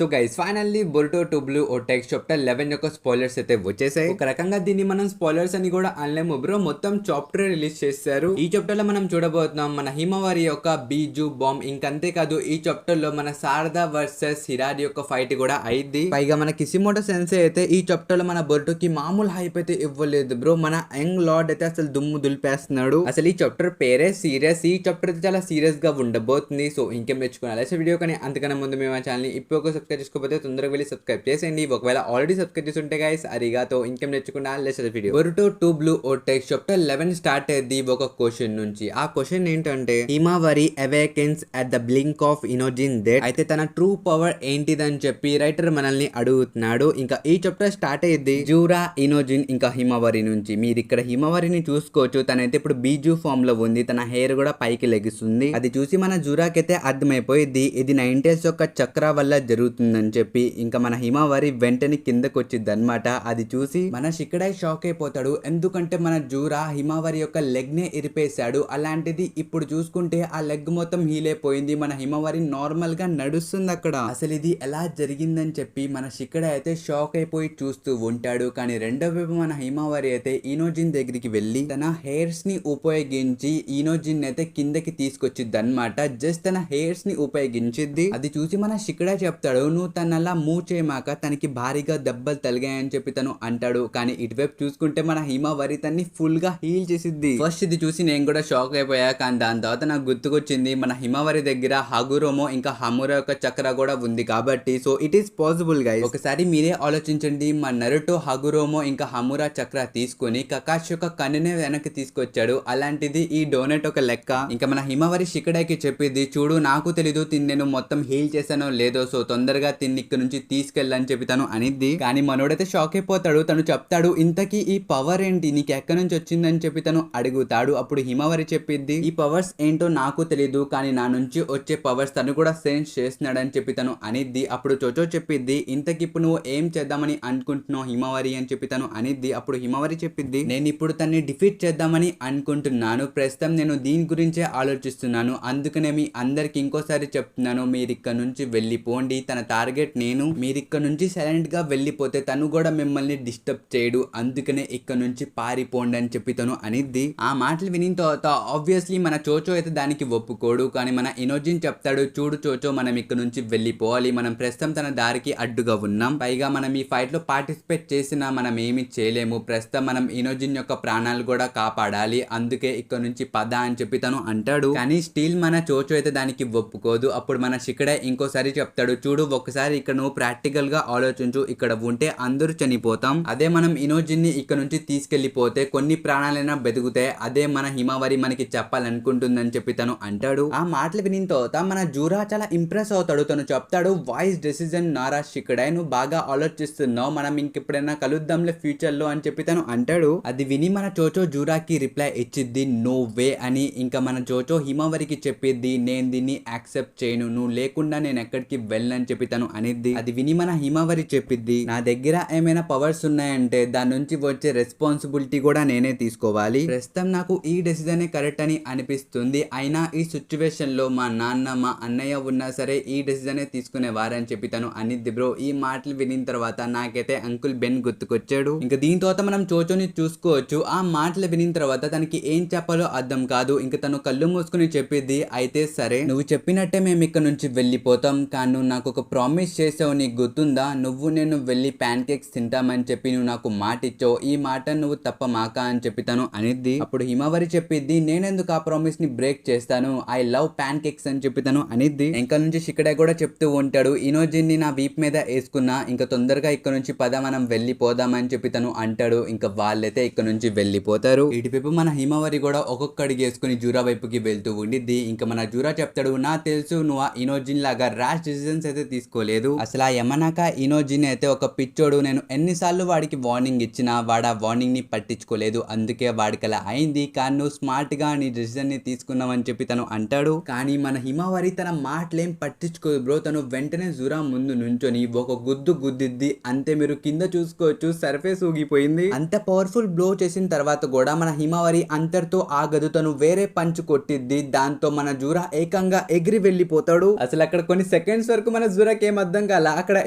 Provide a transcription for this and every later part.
So guys finally Boruto 2 blue vortex chapter 11 యొక్క spoilers అయితే వచ్చేసాయి. ఒక రకంగా దీన్ని మనం స్పాయిలర్స్ అని కూడా అనలేము బ్రో, మొత్తం చాప్టర్ రిలీజ్ చేశారు. ఈ చాప్టర్ లో మనం చూడబోతున్నాం మన హిమవారి యొక్క బీజు బాంబ్. ఇంకంతే కాదు, ఈ చాప్టర్ లో మన శారదా వర్సెస్ హిరారి యొక్క ఫైట్ కూడా అయింది. పైగా మన కిసిమోటో సెన్సే అయితే ఈ చాప్టర్ లో మన బొరుటోకి మామూలు హైప్ అయితే ఇవ్వలేదు బ్రో. మన యంగ్ లార్డ్ అయితే అసలు దుమ్ము దులిపేస్తున్నాడు. అసలు ఈ చాప్టర్ పేరే సీరియస్. ఈ చాప్టర్ అయితే చాలా సీరియస్ గా ఉండబోతుంది. సో ఇంకేం తెచ్చుకోవాలి వీడియో, కానీ అంతకన్నా ముందు మేము ఛానల్ ని ఇప్పుడు సబ్స్క్రైబ్ చేసుకోకపోతే తొందరగా వెళ్ళి సబ్స్క్రైబ్ చేసేయండి. ఒకవేళ ఆల్రెడీ సబ్స్క్రైబ్ చేసి ఉంటే గైస్ అరిగాతో ఇంకేం తెచ్చుకున్నా లెస్ వీడియో. Boruto 2 blue vortex chapter 11 start అయ్యింది ఒక క్వశ్చన్ నుంచి. ఆ క్వశ్చన్ ఏంటంటే Himawari awakens at the blink of Inojin death. అయితే తన ట్రూ పవర్ ఏంటిదని చెప్పి రైటర్ మనల్ని అడుగుతున్నాడు. ఇంకా ఈ చాప్టర్ స్టార్ట్ అయ్యింది జూరా, ఇనోజిన్ ఇంకా హిమవారి నుంచి. మీరు ఇక్కడ హిమవారిని చూసుకోవచ్చు, తనైతే ఇప్పుడు బీజు ఫామ్ లో ఉంది. తన హెయిర్ కూడా పైకి లెగిస్తుంది. అది చూసి మన జూరాకైతే అర్థమైపోయింది ఇది 90s యొక్క చక్ర వల్ల జరుగుతుందని చెప్పి. ఇంకా మన హిమవారి వెంటనే కిందకు వచ్చింది అనమాట. అది చూసి మన షికడాయ్ షాక్ అయిపోతాడు. ఎందుకంటే మన జూరా హిమవారి యొక్క లెగ్ నే ఇరిపేశాడు. అలాంటిది ఇప్పుడు చూసుకుంటే ఆ లెగ్ మొత్తం హీల్ అయిపోయింది. మన హిమవారి నార్మల్ గా నడుస్తుంది అక్కడ. అసలు ఇది ఎలా జరిగిందని చెప్పి మన షికడాయ్ అయితే షాక్ అయిపోయి చూస్తూ ఉంటాడు. కానీ రెండో వైపు మన హిమవారి అయితే ఇనోజిన్ దగ్గరికి వెళ్ళి తన హెయిర్స్ ని ఉపయోగించి ఇనోజిన్ అయితే కిందకి తీసుకొచ్చిద్ది అనమాట. జస్ట్ తన హెయిర్స్ ని ఉపయోగించిద్ది. అది చూసి మన షికడాయ్ చెప్తాడు, నువ్వు తనలా మూవ్ చేయమాక, తనకి భారీగా దెబ్బలు తలిగాయని చెప్పి తను అంటాడు. కానీ ఇటువైపు చూసుకుంటే మన హిమవారి తన్ని ఫుల్ గా హీల్ చేసిద్ది. ఫస్ట్ ఇది చూసి నేను కూడా షాక్ అయిపోయా. కానీ దాని తర్వాత నాకు గుర్తుకొచ్చింది మన హిమవారి దగ్గర హగురోమో ఇంకా హమురా యొక్క చక్ర కూడా ఉంది కాబట్టి. So it is possible guys. ఒకసారి మీరే ఆలోచించండి, మన నరుటో హగురోమో ఇంకా హమురా చక్ర తీసుకొని కకాష్ యొక్క కన్నునే వెనక్కి తీసుకొచ్చాడు. అలాంటిది ఈ డోనెట్ ఒక లెక్క. ఇంకా మన హిమవారి షికడాయ్కి చెప్పింది, చూడు నాకు తెలీదు నేను మొత్తం హీల్ చేశానో లేదో, సో తొందరగా తిన్ని ఇక్కడ నుంచి తీసుకెళ్ళని చెప్పి తను అనిద్ది. కానీ మనోడైతే షాక్ అయిపోతాడు. తను చెప్తాడు, ఇంతకీ ఈ పవర్ ఏంటి, నీకు ఎక్కడి నుంచి వచ్చిందని చెప్పి తను అడుగుతాడు. అప్పుడు హిమవారి చెప్పిద్ది, ఈ పవర్స్ ఏంటో నాకు తెలీదు, కానీ నా నుంచి వచ్చే పవర్స్ తను కూడా సెన్స్ చేస్తున్నాడని చెప్పి తను అనిద్ది. అప్పుడు చోచో చెప్పిద్ది, ఇంతకి ఇప్పుడు నువ్వు ఏం చేద్దామని అనుకుంటున్నావు హిమవారి అని చెప్పి తను అనిద్ది. అప్పుడు హిమవారి చెప్పిద్ది, నేను ఇప్పుడు తన్ని డిఫీట్ చేద్దామని అనుకుంటున్నాను. ప్రస్తుతం నేను దీని గురించే ఆలోచిస్తున్నాను. అందుకనే మీ అందరికి ఇంకోసారి చెప్తున్నాను, మీరు ఇక్కడ నుంచి వెళ్ళిపోండి. తన టార్గెట్ నేను. మీరు ఇక్కడ నుంచి సైలెంట్ గా వెళ్ళిపోతే తను కూడా మిమ్మల్ని డిస్టర్బ్ చేయడు. అందుకనే ఇక్కడ నుంచి పారిపోండి అని చెప్పి తను అనిద్ది. ఆ మాటలు వినిన తర్వాత ఆబ్వియస్లీ మన చోచో అయితే దానికి ఒప్పుకోడు. కానీ మన ఇనోజిన్ చెప్తాడు, చూడు చోచో, మనం ఇక్కడ నుంచి వెళ్ళిపోవాలి. మనం ప్రస్తుతం తన దారికి అడ్డుగా ఉన్నాం. పైగా మనం ఈ ఫైట్ లో పార్టిసిపేట్ చేసినా మనం ఏమి చేయలేము. ప్రస్తుతం మనం ఇనోజిన్ యొక్క ప్రాణాలు కూడా కాపాడాలి. అందుకే ఇక్కడ నుంచి పద అని చెప్పి తను అంటాడు. కానీ స్టిల్ మన చోచో అయితే దానికి ఒప్పుకోదు. అప్పుడు మన షికడాయ్ ఇంకోసారి చెప్తాడు, చూడు ఒకసారి ఇక్కడ నువ్వు ప్రాక్టికల్ గా ఆలోచించు, ఇక్కడ ఉంటే అందరూ చనిపోతాం. అదే మనం ఇనోజిన్ ని ఇక్కడ నుంచి తీసుకెళ్లిపోతే కొన్ని ప్రాణాలైనా బతుకుతాయి. అదే మన హిమవారి మనకి చెప్పాలనుకుంటుందని చెప్పి తను అంటాడు. ఆ మాటలు వినిన తర్వాత మన జూరా చాలా ఇంప్రెస్ అవుతాడు. తను చెప్తాడు, వాయిస్ డెసిజన్ నారా షికడాయ్, నువ్వు బాగా ఆలోచిస్తున్నావు, మనం ఇంకెప్పుడైనా కలుద్దాంలే ఫ్యూచర్ లో అని చెప్పి తను అంటాడు. అది విని మన చోచో జూరాకి రిప్లై ఇచ్చిద్ది, నో వే అని. ఇంకా మన చోచో హిమవారికి చెప్పిద్ది, నేను దీన్ని యాక్సెప్ట్ చేయను, నువ్వు లేకుండా నేను ఎక్కడికి వెళ్ళని చెప్పి తను అనిద్ది. అది విని మన హిమవారి చెప్పిద్ది, నా దగ్గర ఏమైనా పవర్స్ ఉన్నాయంటే దాని నుంచి వచ్చే రెస్పాన్సిబిలిటీ కూడా నేనే తీసుకోవాలి. ప్రస్తుతం నాకు ఈ డెసిజన్ కరెక్ట్ అని అనిపిస్తుంది. అయినా ఈ సిచ్యువేషన్ లో మా నాన్న మా అన్నయ్య ఉన్నా సరే ఈ డెసిజనే తీసుకునేవారని చెప్పి తను అనిద్ది. బ్రో ఈ మాటలు వినిన తర్వాత నాకైతే అంకుల్ బెన్ గుర్తుకొచ్చాడు. ఇంకా దీని తర్వాత మనం చోచోని చూసుకోవచ్చు. ఆ మాటలు వినిన తర్వాత తనకి ఏం చెప్పాలో అర్థం కాదు. ఇంకా తను కళ్ళు మూసుకుని చెప్పిద్ది, అయితే సరే నువ్వు చెప్పినట్టే మేము ఇక్కడ నుంచి వెళ్ళిపోతాం. కానీ నువ్వు నాకు ఒక ప్రామిస్ చేసావు, నీకు గుర్తుందా? నువ్వు నేను వెళ్ళి ప్యాన్ కేక్స్ తింటామని చెప్పి నువ్వు నాకు మాట ఇచ్చావు. ఈ మాట నువ్వు తప్పమాక అని చెప్పి తను అనిద్ది. అప్పుడు హిమవారి చెప్పిద్ది, నేనెందుకు ఆ ప్రామిస్ ని బ్రేక్ చేస్తాను, ఐ లవ్ ప్యాన్ కేక్స్ అని చెప్పి తను అనిద్ది. ఇంకా నుంచి షికడాయ్ కూడా చెప్తూ ఉంటాడు, ఇనోజిన్ ని నా వీప్ మీద వేసుకున్నా, ఇంకా తొందరగా ఇక్కడ నుంచి పద మనం వెళ్ళిపోదాం అని చెప్పి తను అంటాడు. ఇంకా వాళ్ళైతే ఇక్కడ నుంచి వెళ్ళిపోతారు. ఇటువైపు మన హిమవారి కూడా ఒక్కొక్క అడిగి వేసుకుని జూరా వైపుకి వెళ్తూ ఉండిద్ది. ఇంకా మన జూరా చెప్తాడు, నా తెలుసు నువ్వు ఆ ఇనోజిన్ లాగా ర్యాష్ డిసిజన్స్ అయితే తీసుకోలేదు. అసలు ఆ యమనాక ఇనోజిన్ అయితే ఒక పిచ్చోడు. నేను ఎన్నిసార్లు వాడికి వార్నింగ్ ఇచ్చినా వాడు ఆ వార్నింగ్ ని పట్టించుకోలేదు. అందుకే వాడికి అలా అయింది. కానీ నువ్వు స్మార్ట్ గా నీ డిసిజన్ ని తీసుకున్నావు అని చెప్పి తను అంటాడు. కానీ మన హిమవారి తన మాటలేం పట్టించుకోదు బ్రో. తను వెంటనే జూరా ముందు నుంచొని ఒక గుద్దు గుద్దిద్ది. అంతే, మీరు కింద చూసుకోవచ్చు, సర్ఫేస్ ఊగిపోయింది. అంత పవర్ఫుల్ బ్లో చేసిన తర్వాత కూడా మన హిమవారి అంతటితో ఆగదు. తను వేరే పంచ్ కొట్టిద్ది. దాంతో మన జూరా ఏకంగా ఎగిరి వెళ్ళిపోతాడు. అసలు అక్కడ కొన్ని సెకండ్స్ వరకు మన జురాకి ఏం అర్థం కాల అక్కడ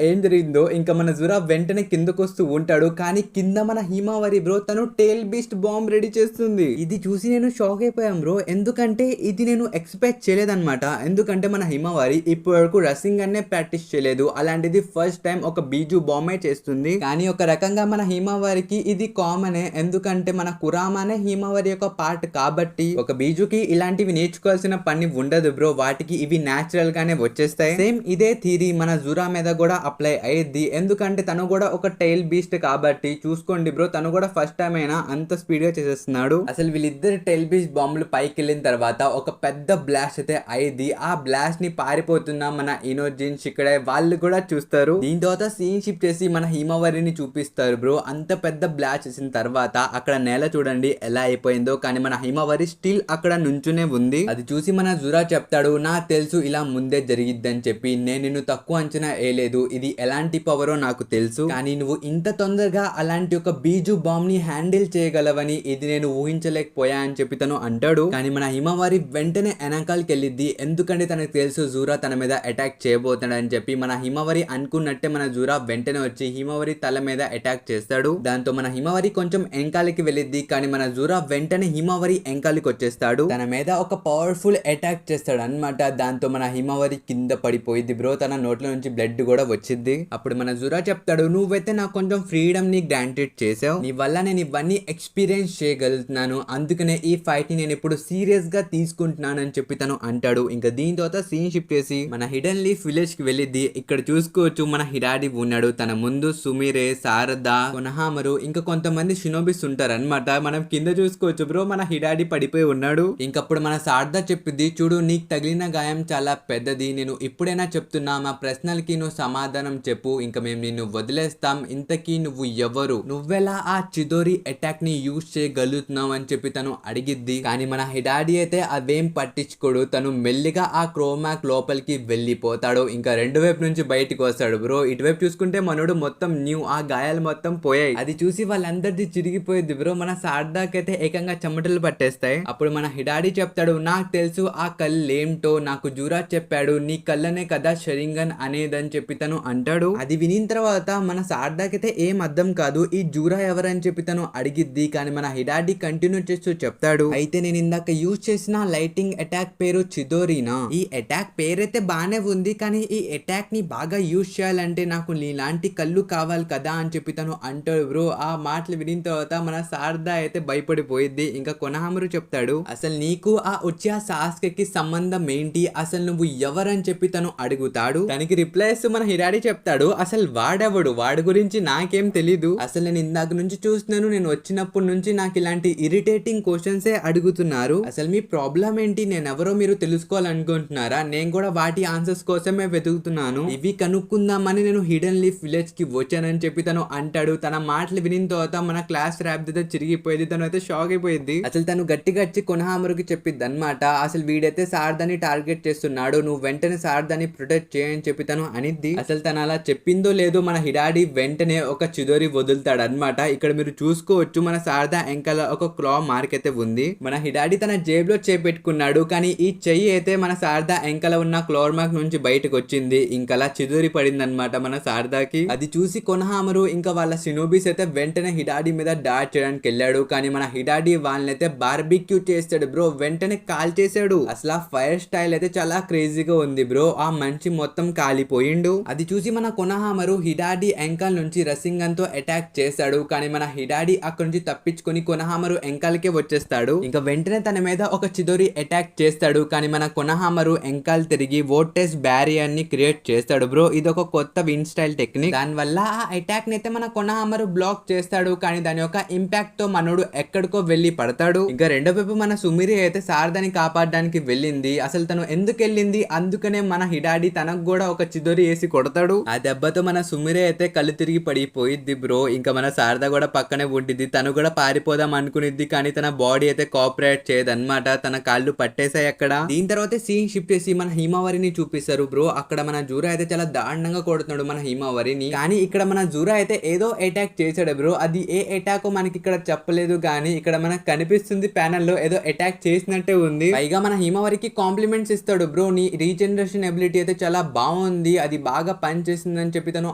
ఏం జరిగిందో. ఇంకా మన జురా వెంటనే కిందకు వస్తూ ఉంటాడు, కానీ కింద మన హిమావరి బ్రో తను టేల్ బీస్ట్ బాంబ్ రెడీ చేస్తుంది. ఇది చూసి నేను షాక్ అయిపోయాం బ్రో, ఎందుకంటే ఇది నేను ఎక్స్పెక్ట్ చేయలేదన్నమాట. ఎందుకంటే మన హిమావరి ఇప్పటి వరకు రసింగ్ అనే ప్రాక్టీస్ చేయలేదు, అలాంటిది ఫస్ట్ టైం ఒక బీజు బాంబే చేస్తుంది. కానీ ఒక రకంగా మన హిమావరికి ఇది కామనే, ఎందుకంటే మన కురామానే హిమావరి యొక్క పార్ట్ కాబట్టి ఒక బీజుకి ఇలాంటివి నేర్చుకోవాల్సిన పని ఉండదు బ్రో, వాటికి ఇవి న్యాచురల్ గానే వచ్చేస్తాయి. సేమ్ ఇదే థీరీ మన జురా మీద కూడా అప్లై అయ్యిద్ది, ఎందుకంటే తను కూడా ఒక టైల్ బీస్ట్ కాబట్టి. చూసుకోండి బ్రో, తను కూడా ఫస్ట్ టైం అయినా అంత స్పీడ్ గా చేసేస్తున్నాడు. అసలు వీళ్ళిద్దరు టైల్ బీస్ట్ బాంబులు పైకి వెళ్ళిన తర్వాత ఒక పెద్ద బ్లాస్ట్ అయితే అయ్యిద్ది. ఆ బ్లాస్ట్ ని పారిపోతున్న మన ఇనోజిన్ షికడే వాళ్ళు కూడా చూస్తారు. దీని తర్వాత సీన్ షిఫ్ట్ చేసి మన హిమావరిని చూపిస్తారు బ్రో. అంత పెద్ద బ్లాస్ట్ చేసిన తర్వాత అక్కడ నేల చూడండి ఎలా అయిపోయిందో, కానీ మన హిమావరి స్టిల్ అక్కడ నుంచునే ఉంది. అది చూసి మన జురా చెప్తాడు, నాకు తెలుసు ఇలా ముందే జరిగిద్దని చెప్పి, నేను నిన్ను తక్కువ అంచనా వేయలేదు, ఇది ఎలాంటి పవరో నాకు తెలుసు, కానీ నువ్వు ఇంత తొందరగా అలాంటి ఒక బీజు బాంబ్ ని హ్యాండిల్ చేయగలవని ఇది నేను ఊహించలేకపోయా అని చెప్పి తను అంటాడు. కానీ మన హిమావరి వెంటనే వెనకాలకి వెళ్ళిద్ది, ఎందుకంటే తనకు తెలుసు జూరా తన మీద అటాక్ చేయబోతున్నాడు అని చెప్పి. మన హిమావరి అనుకున్నట్టే మన జూరా వెంటనే వచ్చి హిమావరి తల మీద అటాక్ చేస్తాడు. దాంతో మన హిమావరి కొంచెం ఎంకాలికి వెళ్ళిద్ది, కానీ మన జూరా వెంటనే హిమావరి ఎంకాలికి వచ్చేస్తాడు. తన మీద ఒక పవర్ఫుల్ అటాక్ చేస్తాడు అన్నమాట. దాంతో మన హిమావరి కింద పడిపోయింది బ్రో, తన నోట్ల నుంచి బ్లడ్ కూడా వచ్చింది. అప్పుడు మన జురా చెప్తాడు, నువ్వైతే నాకు కొంచెం ఫ్రీడమ్ ని గ్రాంటెడ్ చేసావు, నీ వల్ల నేను ఇవన్నీ ఎక్స్పీరియన్స్ చేయగలుగుతున్నాను, అందుకనే ఈ ఫైట్ ని నేను ఇప్పుడు సీరియస్ గా తీసుకుంటున్నాను అని చెప్పి తను అంటాడు. ఇంకా దీని తర్వాత సీన్ షిఫ్ట్ చేసి మన హిడెన్ లీఫ్ విలేజ్ కి వెళ్ళిద్ది. ఇక్కడ చూసుకోవచ్చు మన హిడాడి ఉన్నాడు, తన ముందు సుమిరే, శారదా, కొనహామరు ఇంకా కొంతమంది షినోబిస్ ఉంటారు అనమాట. మనం కింద చూసుకోవచ్చు బ్రో మన హిడాడి పడిపోయి ఉన్నాడు. ఇంకప్పుడు మన శారదా చెప్పింది, చూడు నీకు తగిలిన గాయం చాలా పెద్దది, నేను ఇప్పుడైనా చెప్తున్నా మా ప్రశ్నలకి నువ్వు సమాధానం చెప్పు, ఇంకా మేము నిన్ను వదిలేస్తాం, ఇంతకీ నువ్వు ఎవరు, నువ్వెలా ఆ చిదోరి అటాక్ ని యూజ్ చేయగలుగుతున్నావు అని చెప్పి తను అడిగిద్ది. కానీ మన హిడాడి అయితే అవేం పట్టించుకోడు, తను మెల్లిగా ఆ క్రోమాక్ లోపలికి వెళ్ళిపోతాడు. ఇంకా రెండు వైపు నుంచి బయటికి వస్తాడు బ్రో. ఇటువైపు చూసుకుంటే మనోడు మొత్తం న్యూ, ఆ గాయాలు మొత్తం పోయాయి. అది చూసి వాళ్ళందరిది చిరిగిపోయింది బ్రో. మన శారదాకైతే ఏకంగా చెమటలు పట్టేస్తాయి. అప్పుడు మన హిడాడి చెప్తాడు, నాకు తెలుసు ఆ కళ్ళేంటో, నాకు జూరా చెప్పాడు, నీ కళ్ళనే కదా షరింగన్ అనేదని చెప్పి తను అంటాడు. అది వినిన తర్వాత మన శారదాకైతే ఏం అర్థం కాదు, ఈ జూరా ఎవరని చెప్పి తను అడిగిద్ది. కానీ మన హిడాడి కంటిన్యూ చేస్తూ చెప్తాడు, అయితే నేను ఇందాక యూజ్ చేసిన లైటింగ్ అటాక్ పేరు చిదోరీనా, ఈ అటాక్ పేరైతే బానే ఉంది, కానీ ఈ అటాక్ ని బాగా యూజ్ చేయాలంటే నాకు నీలాంటి కళ్ళు కావాలి కదా అని చెప్పి తను అంటాడు బ్రో. ఆ మాటలు వినిన తర్వాత మన శారదా అయితే భయపడిపోయింది. ఇంకా కొనహామరు చెప్తాడు, అసలు నీకు ఆ ఉచియా సాస్కెకి సంబంధం ఏంటి, అసలు నువ్వు ఎవరని చెప్పి తను అడుగుతాడు. దానికి రిప్లై ఇస్తూ మన హిరాడి చెప్తాడు, అసలు వాడెవడు, వాడి గురించి నాకేం తెలీదు, అసలు నేను ఇందాక నుంచి చూస్తున్నాను, నేను వచ్చినప్పటి నుంచి నాకు ఇలాంటి ఇరిటేటింగ్ క్వశ్చన్స్ అడుగుతున్నారు, అసలు మీ ప్రాబ్లం ఏంటి, నేను ఎవరో మీరు తెలుసుకోవాలనుకుంటున్నారా, నేను కూడా వాటి ఆన్సర్స్ కోసమే వెతుకుతున్నాను, ఇవి కనుక్కుందామని నేను హిడెన్ లీఫ్ విలేజ్ కి వచ్చానని చెప్పి తను అంటాడు. తన మాటలు వినిన తర్వాత మన క్లాస్ ర్యాప్ అయితే చిరిగిపోయింది, తను అయితే షాక్ అయిపోయింది. అసలు తను గట్టిగా వచ్చి కొనహామరుకి చెప్పిద్ది అనమాట, అసలు వీడైతే శారదాని టార్గెట్ చేస్తున్నాడు, నువ్వు వెంటనే శారదాని ప్రొటెక్ట్ చేయని చెప్పి తను అనిద్ది. అసలు తను అలా చెప్పిందో లేదో మన హిడాడి వెంటనే ఒక చిదోరి వదులుతాడు అనమాట. ఇక్కడ మీరు చూసుకోవచ్చు మన శారదా ఎంకల ఒక క్లా మార్క్ అయితే ఉంది. మన హిడాడి తన జేబులో చేపెట్టుకున్నాడు, కానీ ఈ చెయ్యి అయితే మన శారదా ఎంకల ఉన్న క్లోర్ మార్క్ నుంచి బయటకు వచ్చింది. ఇంకలా చిదోరి పడింది అనమాట మన శారదాకి. అది చూసి కొనహామరు ఇంకా వాళ్ళ సినోబీస్ అయితే వెంటనే హిడాడి మీద డాట్ చేయడానికి వెళ్ళాడు. కానీ మన హిడాడి వాళ్ళనైతే బార్బిక్యూ చేస్తాడు బ్రో, వెంటనే కాల్ చేశాడు. అసలు ఆ ఫైర్ స్టైల్ అయితే చాలా క్రేజీగా ఉంది బ్రో, ఆ మనిషి మొత్తం కాలిపోయిండు. అది చూసి మన కొనహామరు హిడాడి ఎంకాల్ నుంచి రసింగన్ తో అటాక్ చేశాడు. కానీ మన హిడాడి అక్కడ నుంచి తప్పించుకొని కొనహామరు ఎంకాల్కే వచ్చేస్తాడు. ఇంకా వెంటనే తన మీద ఒక చిదోరి అటాక్ చేస్తాడు. కానీ మన కొనహామరు ఎంకాల్ తిరిగి వోర్టెస్ బ్యారియర్ ని క్రియేట్ చేస్తాడు బ్రో. ఇది ఒక కొత్త విన్ స్టైల్ టెక్నిక్, దాని వల్ల ఆ అటాక్ ని అయితే మన కొనహామరు బ్లాక్ చేస్తాడు. కానీ దాని యొక్క ఇంపాక్ట్ తో మనోడు ఎక్కడికో వెళ్ళి పడతాడు. ఇంకా రెండో వైపు మన సుమిరి అయితే శారదాని కాపాడడానికి వెళ్ళింది. అసలు తను ఎందుకు వెళ్ళింది, అందుకనే మన హిడాడి తనకు కూడా ఒక చిదోరి వేసి కొడతాడు. ఆ దెబ్బతో మన సుమిరే అయితే కళ్ళు తిరిగి పడిపోయిద్ది బ్రో. ఇంకా మన శారదా కూడా పక్కనే ఉంటుంది, తను కూడా పారిపోదాం అనుకునిద్ది, కానీ తన బాడీ అయితే కోఆపరేట్ చేయదన్నమాట, తన కాళ్ళు పట్టేసాయి అక్కడ. దీని తర్వాత సీన్ షిఫ్ట్ చేసి మన హిమావరిని చూపిస్తారు బ్రో. అక్కడ మన జూరా అయితే చాలా దారుణంగా కొడుతున్నాడు మన హిమావరిని. కానీ ఇక్కడ మన జూరా అయితే ఏదో అటాక్ చేశాడు బ్రో, అది ఏ అటాక్ మనకి ఇక్కడ చెప్పలేదు, కానీ ఇక్కడ మనకు కనిపిస్తుంది ప్యానల్ లో ఏదో అటాక్ చేసినట్టే ఉంది. పైగా మన హిమావరికి కాంప్లిమెంట్స్ ఇస్తాడు బ్రో, నీ రీజనరేషన్ ఎబిలిటీ అయితే చాలా బాగుంది, అది బాగా పనిచేసిందని చెప్పి తను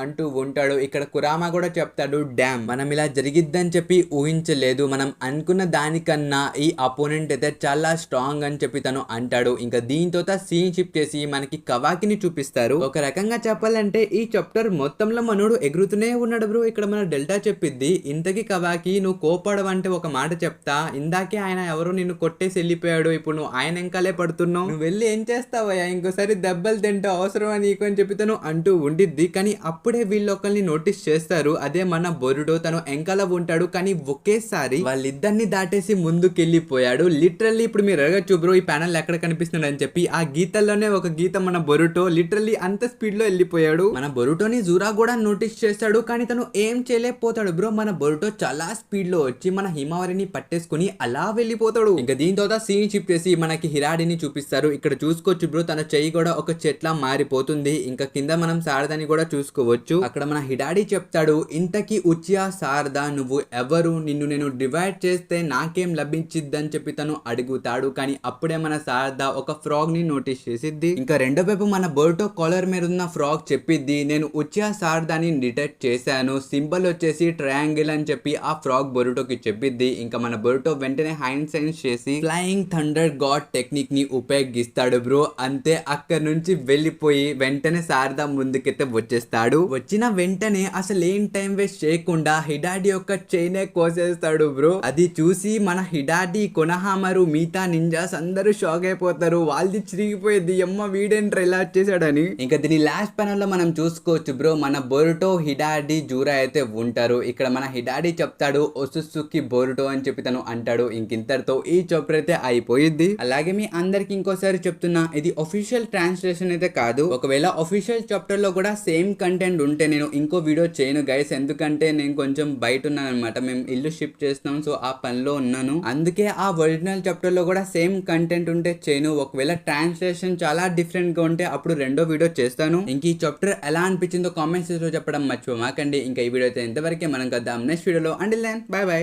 అంటూ ఉంటాడు. ఇక్కడ కురామా కూడా చెప్తాడు, డ్యామ్ మనం ఇలా జరిగిద్దని చెప్పి ఊహించలేదు, మనం అనుకున్న దానికన్నా ఈ అపోనెంట్ అయితే చాలా స్ట్రాంగ్ అని చెప్పి తను అంటాడు. ఇంకా దీంతో సీన్ షిఫ్ట్ చేసి మనకి కవాకిని చూపిస్తారు. ఒక రకంగా చెప్పాలంటే ఈ చాప్టర్ మొత్తంలో మనోడు ఎగురుతూనే ఉన్నాడు బ్రో. ఇక్కడ మన డెల్టా చెప్పిద్ది, ఇంతకి కవాకి నువ్వు కోపడవంటే ఒక మాట చెప్తా, ఇందాకే ఆయన ఎవరో నిన్ను కొట్టేసి వెళ్ళిపోయాడు, ఇప్పుడు నువ్వు ఆయన వెంకాలే పడుతున్నావు, నువ్వు వెళ్ళి ఏం చేస్తావయ్యా, ఇంకోసారి దెబ్బలు తింటావు, అవసరమా నీకు అని చెప్పి తను అంటూ ఉండిద్ది. కానీ అప్పుడే వీళ్ళు ఒకరిని నోటీస్ చేస్తారు, అదే మన బొరుడో. తను వెంకాల ఉంటాడు కానీ ఒకేసారి వాళ్ళిద్దరిని దాటేసి ముందుకెళ్ళిపోయాడు. లిటరల్లీ ఇప్పుడు మీరు అడగచ్చు బ్రో ఈ ప్యానల్ ఎక్కడ కనిపిస్తున్నాడు అని చెప్పి, ఆ గీతల్లోనే ఒక గీత మన బొరుటో లిటరల్లీ అంత స్పీడ్ లో వెళ్ళిపోయాడు. మన బొరుటోని జూరా కూడా నోటీస్ చేస్తాడు కానీ తను ఏం చేయలేకపోతాడు బ్రో. మన బొరుటో చాలా స్పీడ్ లో వచ్చి మన హిమవారిని పట్టేసుకుని అలా వెళ్ళిపోతాడు. ఇంకా దీంతో సీన్ షిఫ్ట్ చేసి మనకి హిరాడిని చూపిస్తారు. ఇక్కడ చూసుకోవచ్చు బ్రో, తన చెయ్యి కూడా ఒక చెట్లా మారిపోతుంది. ఇంకా కింద మనం శారదాని కూడా చూసుకోవచ్చు. అక్కడ మన హిరాడి చెప్తాడు, ఇంతకీ ఉచియా శారదా నువ్వు ఎవరు, నిన్ను నేను డివైడ్ చేస్తే నాకేం లభించిద్దని చెప్పి తను అడుగుతాడు. కానీ అప్పుడే మన శారదా ఒక ఫ్రాగ్ ని నోటీస్ చేసిద్ది. ఇంకా రెండో వైపు మన బొరుటో కాలర్ మీద ఉన్న ఫ్రాగ్ చెప్పిద్ది, నేను ఉచియా శారదాని డిటెక్ట్ చేశాను, సింబల్ వచ్చేసి ట్రయాంగిల్ అని చెప్పి ఆ ఫ్రాగ్ బొరుటోకి చెప్పిద్ది. ఇంకా మన బొరుటో వెంటనే హ్యాండ్ సైన్స్ చేసి ఫ్లయింగ్ థండర్ గాడ్ టెక్నిక్ ని ఉపయోగిస్తాడు బ్రో. అంతే, అక్కడ నుంచి వెళ్ళిపోయి వెంటనే శారదా ముందుకైతే వచ్చేస్తాడు. వచ్చిన వెంటనే అసలు ఏం టైం వేస్ట్ చేయకుండా హిడాడి యొక్క చైనే కోసేస్తాడు బ్రో. అది చూసి మన హిడాడి, కొనహామరు, మిగతా నింజాస్ అందరూ షాక్ అయిపోతారు. వాళ్ళది చిరిగిపోయేది, అమ్మ వీడేంట్రా ఇలా చేశాడని. ఇంకా దీని లాస్ట్ ప్యానల్ లో మనం చూసుకోవచ్చు బ్రో, మన బొరుటో, హిడాడి, జూరా అయితే ఉంటారు. ఇక్కడ మన హిడాడి చెప్తాడు ఒసుసుకి బొరుటో అని చెప్పి తను అంటాడు. ఇంకింతటితో ఈ చాప్టర్ అయితే అయిపోయింది. అలాగే మీ అందరికి ఇంకోసారి చెప్తున్నా, ఇది ఒఫిషియల్ ట్రాన్స్లేషన్ అయితే కాదు. ఒకవేళ ఒఫిషియల్ చాప్టర్ లో కూడా సేమ్ కంటెంట్ ఉంటే నేను ఇంకో వీడియో చేయను గైస్, ఎందుకంటే నేను కొంచెం బయట ఉన్నాను అనమాట, మేము ఇల్లు షిఫ్ట్ చేస్తున్నాం, సో ఆ పనిలో ఉన్నాను. అందుకే ఆ ఒరిజినల్ చాప్టర్ లో కూడా సేమ్ కంటెంట్ ఉంటే చేయను. ఒకవేళ ట్రాన్స్లేషన్ చాలా డిఫరెంట్ గా ఉంటే అప్పుడు రెండో వీడియో చేస్తాను. ఇంక ఈ చాప్టర్ ఎలా అనిపించిందో కామెంట్స్ లో చెప్పడం మర్చిపోమాకండి. ఇంకా ఈ వీడియో అయితే ఇంతవరకే, మనం కద్దాం నెక్స్ట్ వీడియోలో. Until then bye by.